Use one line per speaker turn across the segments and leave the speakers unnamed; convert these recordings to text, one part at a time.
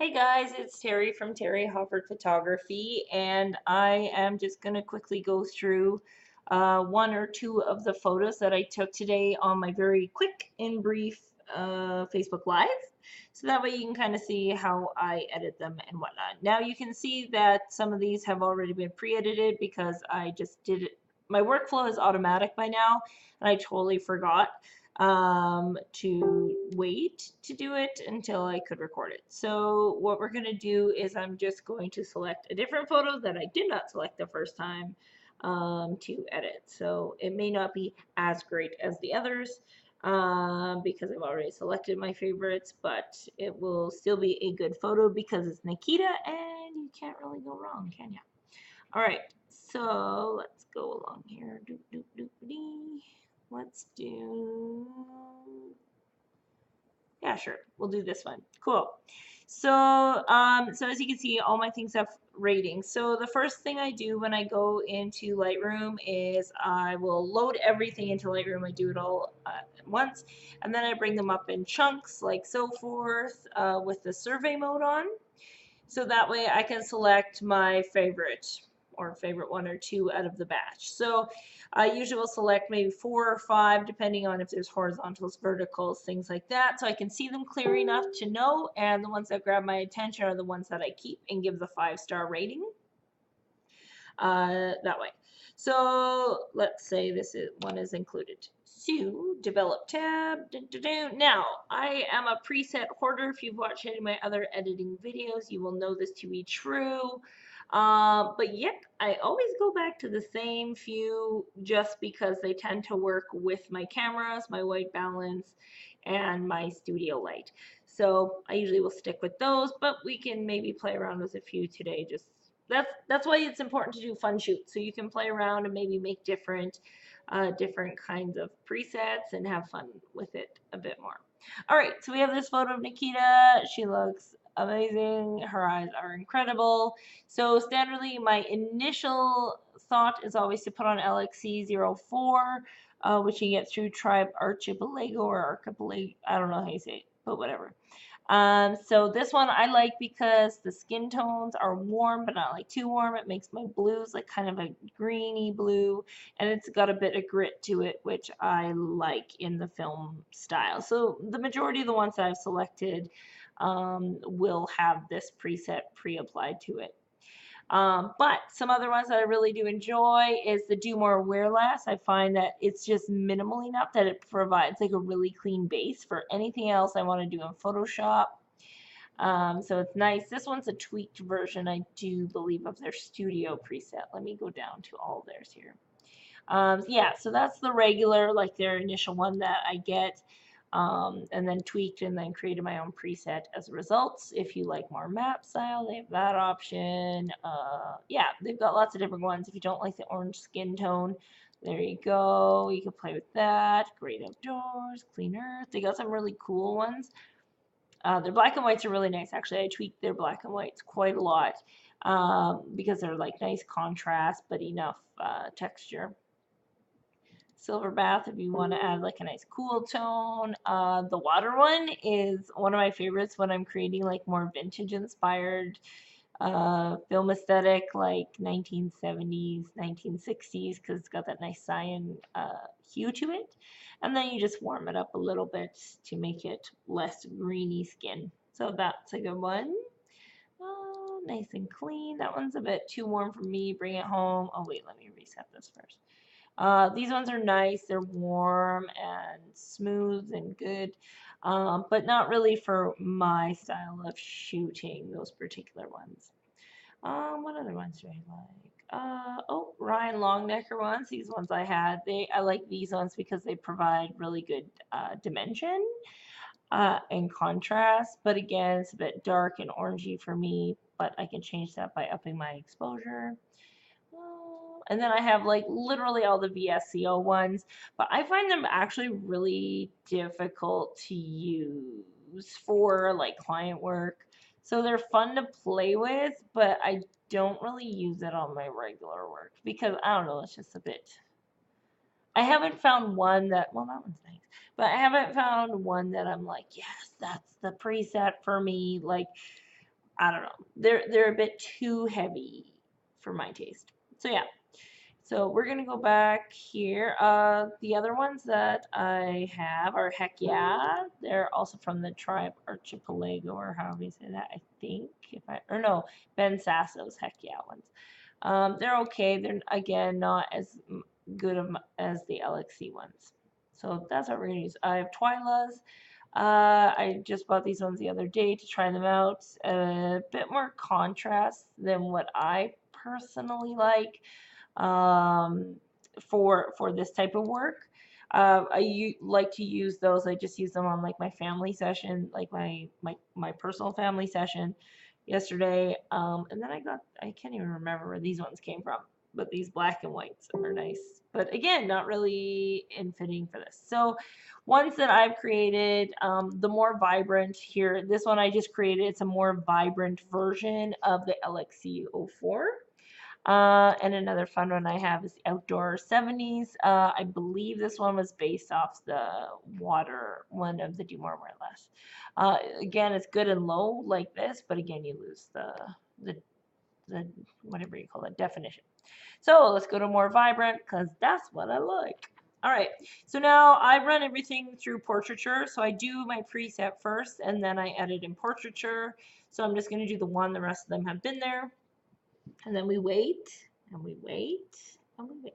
Hey guys, it's Terry from Terry Hofford Photography, and I am just going to quickly go through one or two of the photos that I took today on my very quick and brief Facebook Live. So that way you can kind of see how I edit them and whatnot. Now you can see that some of these have already been pre-edited because I just did it. My workflow is automatic by now, and I totally forgot to wait to do it until I could record it. So what we're going to do is I'm just going to select a different photo that I did not select the first time to edit. So it may not be as great as the others because I've already selected my favorites, but it will still be a good photo because it's Nikita and you can't really go wrong, can you? All right, so let's go along here. Doop, doop, doop, dee. Let's do, yeah, sure. We'll do this one. Cool. So as you can see, all my things have ratings. So the first thing I do when I go into Lightroom is I will load everything into Lightroom. I do it all at once, and then I bring them up in chunks like so forth with the survey mode on. So that way I can select my favorite or favorite one or two out of the batch. So I usually will select maybe 4 or 5 depending on if there's horizontals, verticals, things like that. So I can see them clear enough to know, and the ones that grab my attention are the ones that I keep and give the 5-star rating that way. So let's say this one is included. So develop tab. Now I am a preset hoarder. If you've watched any of my other editing videos, you will know this to be true. But yep, I always go back to the same few just because they tend to work with my cameras, my white balance, and my studio light. So I usually will stick with those, but we can maybe play around with a few today. Just that's why it's important to do fun shoots, so you can play around and maybe make different kinds of presets and have fun with it a bit more. All right, so we have this photo of Nikita. She looks amazing. Her eyes are incredible. So standardly, my initial thought is always to put on LXC04, which you get through Tribe Archipelago or Archipelago. I don't know how you say it, but whatever. So this one I like because the skin tones are warm, but not like too warm. It makes my blues like kind of a greeny blue, and it's got a bit of grit to it, which I like in the film style. So the majority of the ones that I've selected will have this preset pre-applied to it. But some other ones that I really do enjoy is the Do More Wear Less. I find that it's just minimal enough that it provides like a really clean base for anything else I want to do in Photoshop. So it's nice. This one's a tweaked version, I do believe, of their studio preset. Let me go down to all theirs here. Yeah, so that's the regular, like their initial one that I get, and then tweaked and then created my own preset as a result. If you like more map style, they have that option. Yeah, they've got lots of different ones. If you don't like the orange skin tone, there you go. You can play with that. Great outdoors, clean earth. They got some really cool ones. Their black and whites are really nice. Actually, I tweaked their black and whites quite a lot because they're like nice contrast, but enough texture. Silver bath if you want to add like a nice cool tone. The water one is one of my favorites when I'm creating like more vintage inspired film aesthetic like 1970s, 1960s because it's got that nice cyan hue to it. And then you just warm it up a little bit to make it less greeny skin. So that's a good one. Nice and clean. That one's a bit too warm for me. Bring it home. Oh wait, let me reset this first. These ones are nice. They're warm and smooth and good, but not really for my style of shooting, those particular ones. What other ones do I like? Oh, Ryan Longnecker ones. These ones I had. I like these ones because they provide really good dimension and contrast. But again, it's a bit dark and orangey for me, but I can change that by upping my exposure. And then I have like literally all the VSCO ones, but I find them actually really difficult to use for like client work. So they're fun to play with, but I don't really use it on my regular work because I don't know, it's just a bit. I haven't found one that, well, that one's nice, but I haven't found one that I'm like, yes, that's the preset for me. Like, I don't know. They're a bit too heavy for my taste. So yeah. So we're gonna go back here. The other ones that I have are Heck Yeah. They're also from the tribe Archipelago, or however you say that. I think if I or no, Ben Sasso's Heck Yeah ones. They're okay. They're again not as good as the LXC ones. So that's what we're gonna use. I have Twyla's. I just bought these ones the other day to try them out. A bit more contrast than what I personally like um, for this type of work. Like to use those. I just use them on like my family session, like my personal family session yesterday. And then I can't even remember where these ones came from, but these black and whites are nice. But again, not really in fitting for this. So ones that I've created, the more vibrant here. This one I just created. It's a more vibrant version of the LXC04. And another fun one I have is the Outdoor 70s. I believe this one was based off the water one of the Do More, Wear Less. Again, it's good and low like this, but again, you lose the whatever you call it, definition. So let's go to more vibrant because that's what I like. All right, so now I run everything through portraiture. So I do my preset first and then I edit in portraiture. So I'm just going to do the one, the rest of them have been there. And then we wait, and we wait, and we wait.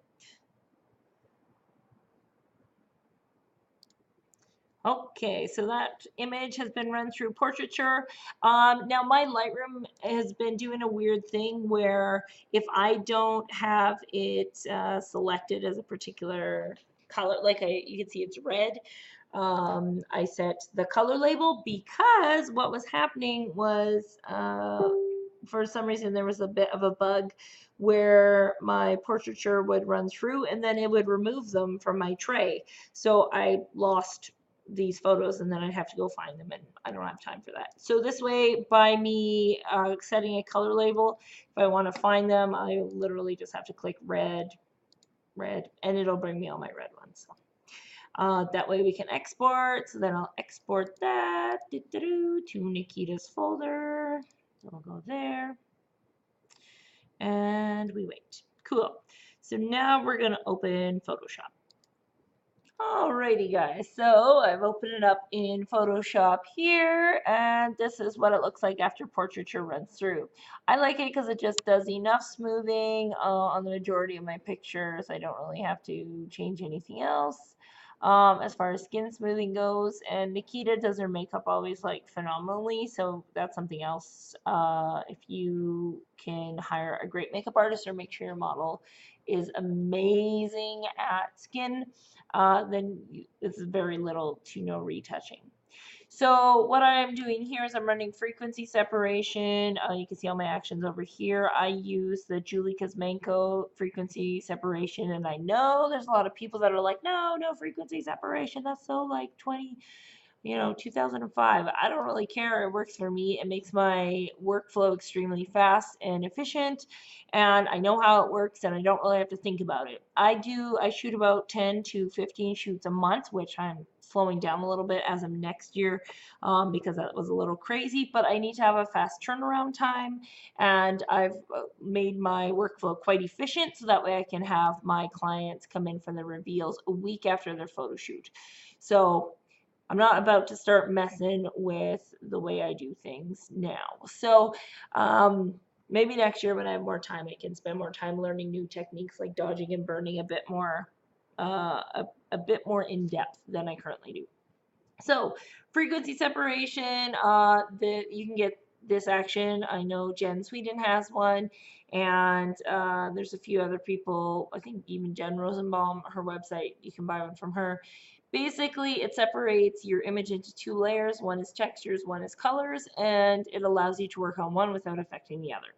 Okay, so that image has been run through portraiture. Now my Lightroom has been doing a weird thing where if I don't have it selected as a particular color, like you can see it's red, I set the color label because what was happening was for some reason there was a bit of a bug where my portraiture would run through and then it would remove them from my tray. So I lost these photos and then I'd have to go find them and I don't have time for that. So this way, by me setting a color label, if I want to find them, I literally just have to click red, and it'll bring me all my red ones. That way we can export. So then I'll export that to Nikita's folder. So we'll go there and we wait. Cool. So now we're going to open Photoshop. Alrighty guys, so I've opened it up in Photoshop here and this is what it looks like after portraiture runs through. I like it because it just does enough smoothing on the majority of my pictures. I don't really have to change anything else as far as skin smoothing goes, and Nikita does her makeup always like phenomenally, so that's something else. If you can hire a great makeup artist or make sure your model is amazing at skin, then it's very little to no retouching. So what I'm doing here is I'm running frequency separation. You can see all my actions over here. I use the Julie Kuzmenko frequency separation, and I know there's a lot of people that are like, no frequency separation. That's so like 2005. I don't really care. It works for me. It makes my workflow extremely fast and efficient, and I know how it works, and I don't really have to think about it. I shoot about 10 to 15 shoots a month, which I'm slowing down a little bit as of next year because that was a little crazy, but I need to have a fast turnaround time, and I've made my workflow quite efficient so that way I can have my clients come in for the reveals a week after their photo shoot. So I'm not about to start messing with the way I do things now. So maybe next year when I have more time, I can spend more time learning new techniques like dodging and burning a bit more in depth than I currently do. So frequency separation, you can get this action. I know Jen Sweden has one, and there's a few other people. I think even Jen Rosenbaum, her website, you can buy one from her. Basically, it separates your image into two layers. One is textures, one is colors, and it allows you to work on one without affecting the other.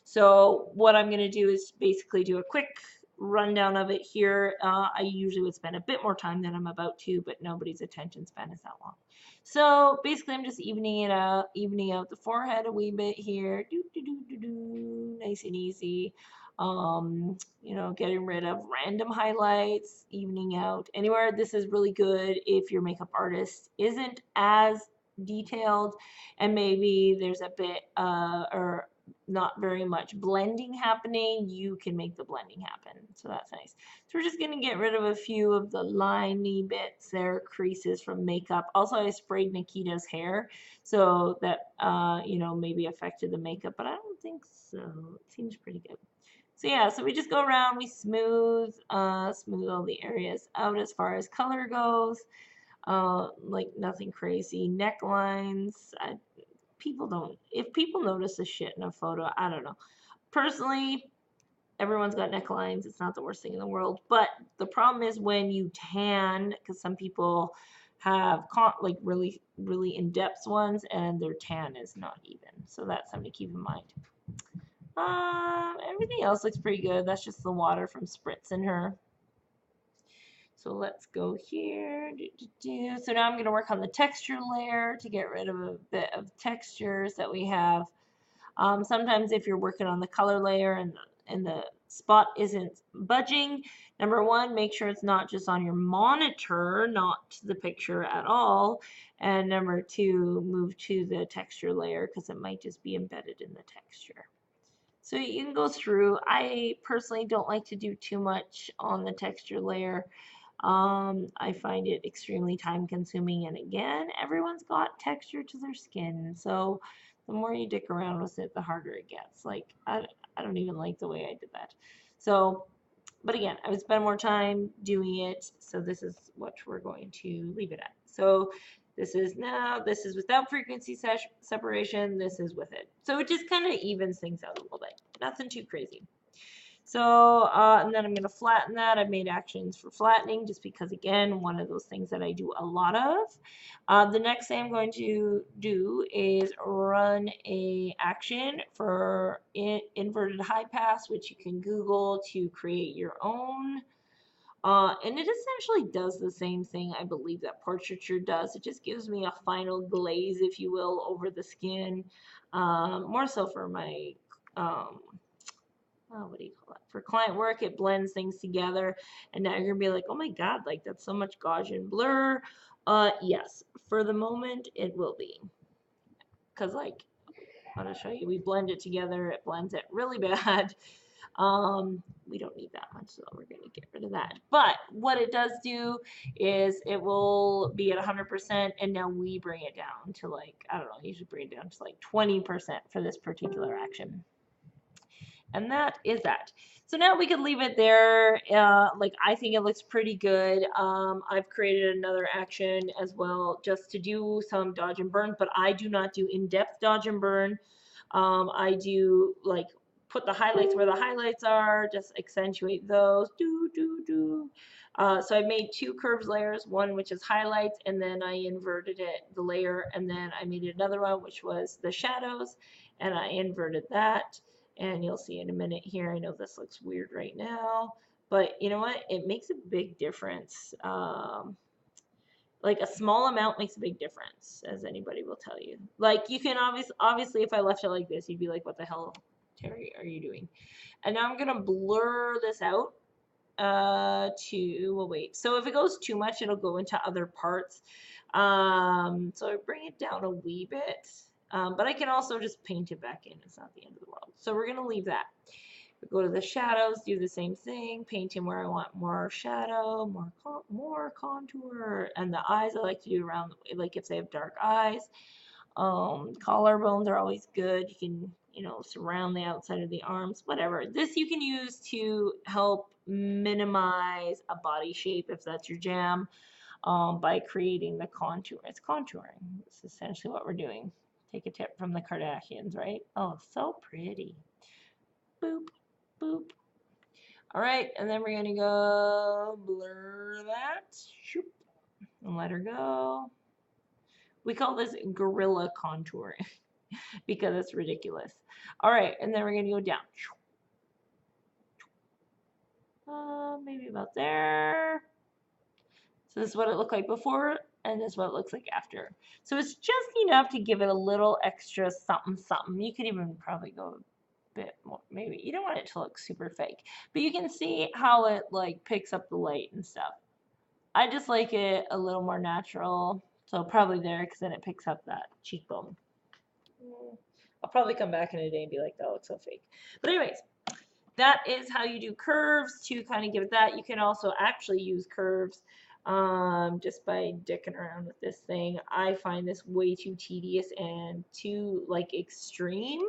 So what I'm going to do is basically do a quick rundown of it here. I usually would spend a bit more time than I'm about to, but nobody's attention span is that long. So basically, I'm just evening out the forehead a wee bit here. Nice and easy. Getting rid of random highlights, evening out. Anywhere this is really good if your makeup artist isn't as detailed, and maybe there's a bit or not very much blending happening, you can make the blending happen. So that's nice. So we're just going to get rid of a few of the liney bits there, creases from makeup. Also, I sprayed Nikita's hair, so that, you know, maybe affected the makeup, but I don't think so. It seems pretty good. So yeah, so we just go around, we smooth all the areas out as far as color goes. Like nothing crazy. Necklines, people don't, if people notice the shit in a photo, I don't know. Personally, everyone's got necklines. It's not the worst thing in the world. But the problem is when you tan, because some people have like really, really in-depth ones, and their tan is not even. So that's something to keep in mind. Everything else looks pretty good. That's just the water from spritzing her. So let's go here. So now I'm going to work on the texture layer to get rid of a bit of textures that we have. Sometimes if you're working on the color layer and the spot isn't budging, number one, make sure it's not just on your monitor, not the picture at all. And number two, move to the texture layer because it might just be embedded in the texture. So you can go through. I personally don't like to do too much on the texture layer. I find it extremely time consuming, and again, everyone's got texture to their skin, so the more you dick around with it, the harder it gets. Like, I don't even like the way I did that. So, but again, I would spend more time doing it, so this is what we're going to leave it at. So this is without frequency separation, this is with it. So it just kind of evens things out a little bit. Nothing too crazy. So, and then I'm going to flatten that. I've made actions for flattening just because, again, one of those things that I do a lot of. The next thing I'm going to do is run a action for inverted high pass, which you can Google to create your own. And it essentially does the same thing, I believe, that portraiture does. It just gives me a final glaze, if you will, over the skin. More so for my... what do you call it? For client work, it blends things together, and now you're gonna be like, oh my god, like that's so much Gaussian blur. Yes, for the moment it will be, because like I'm gonna show you, we blend it together, it blends it really bad. We don't need that much, so we're gonna get rid of that. But what it does do is it will be at 100%, and now we bring it down to like, I don't know, you should bring it down to like 20% for this particular action. And that is that. So now we can leave it there. Like, I think it looks pretty good. I've created another action as well just to do some dodge and burn, but I do not do in-depth dodge and burn. I do like put the highlights where the highlights are, just accentuate those. So I made two curves layers, one which is highlights, and then I inverted the layer, and then I made another one which was the shadows, and I inverted that. And you'll see in a minute here. I know this looks weird right now, but you know what? It makes a big difference. Like a small amount makes a big difference, as anybody will tell you. Like you can obviously, if I left it like this, you'd be like, what the hell, Terry, are you doing? And now I'm gonna blur this out well, wait. So if it goes too much, it'll go into other parts. So I bring it down a wee bit. But I can also just paint it back in. It's not the end of the world. So we're going to leave that. We go to the shadows, do the same thing, paint in where I want more shadow, more contour, and the eyes I like to do around, like if they have dark eyes. Collarbones are always good. You can, you know, surround the outside of the arms, whatever. This you can use to help minimize a body shape if that's your jam, by creating the contour. It's contouring. It's essentially what we're doing. Take a tip from the Kardashians, right? Oh, so pretty. Boop, boop. All right, and then we're gonna go blur that, shoop, and let her go. We call this gorilla contouring because it's ridiculous. All right, and then we're gonna go down. Maybe about there. So this is what it looked like before, and this is what it looks like after. So it's just enough to give it a little extra something something. You could even probably go a bit more, maybe. You don't want it to look super fake, but you can see how it like picks up the light and stuff. I just like it a little more natural, So probably there, because then it picks up that cheekbone. I'll probably come back in a day and be like, that looks so fake. But anyways, that is how you do curves to kind of give it that. You can also actually use curves just by dicking around with this thing. I find this way too tedious and too like extreme.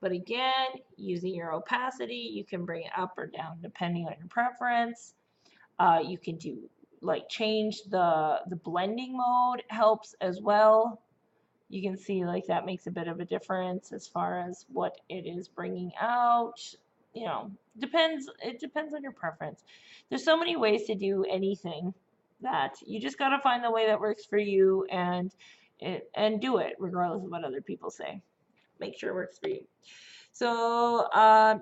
But again, using your opacity, you can bring it up or down depending on your preference. You can do like change the blending mode helps as well. You can see like that makes a bit of a difference as far as what it is bringing out. You know, it depends on your preference. There's so many ways to do anything that you just got to find the way that works for you and do it regardless of what other people say. Make sure it works for you. So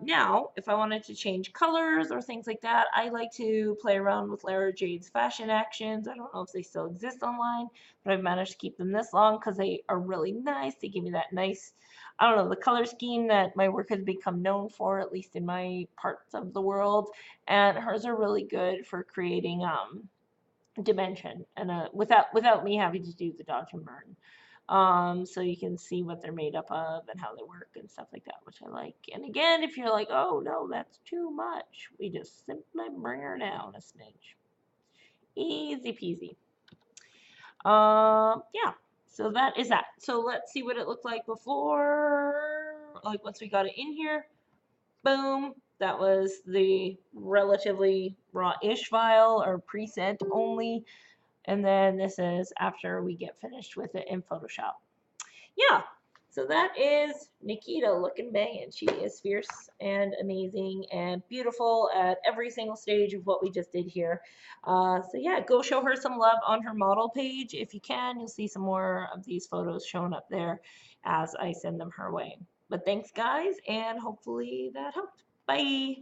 now, if I wanted to change colors or things like that, I like to play around with Lara Jade's fashion actions. I don't know if they still exist online, but I've managed to keep them this long because they are really nice. They give me that nice, I don't know, the color scheme that my work has become known for, at least in my parts of the world. And hers are really good for creating dimension and without me having to do the dodge and burn. So you can see what they're made up of and how they work and stuff like that, which I like. And again, if you're like, oh no, that's too much, we just simply bring her down a smidge. Easy peasy. Yeah, so that is that. So let's see what it looked like before, like once we got it in here. Boom. That was the relatively raw-ish file or preset only. And then this is after we get finished with it in Photoshop. Yeah, so that is Nikita looking banging. She is fierce and amazing and beautiful at every single stage of what we just did here. So yeah, go show her some love on her model page if you can. You'll see some more of these photos showing up there as I send them her way. But thanks, guys, and hopefully that helped. Bye.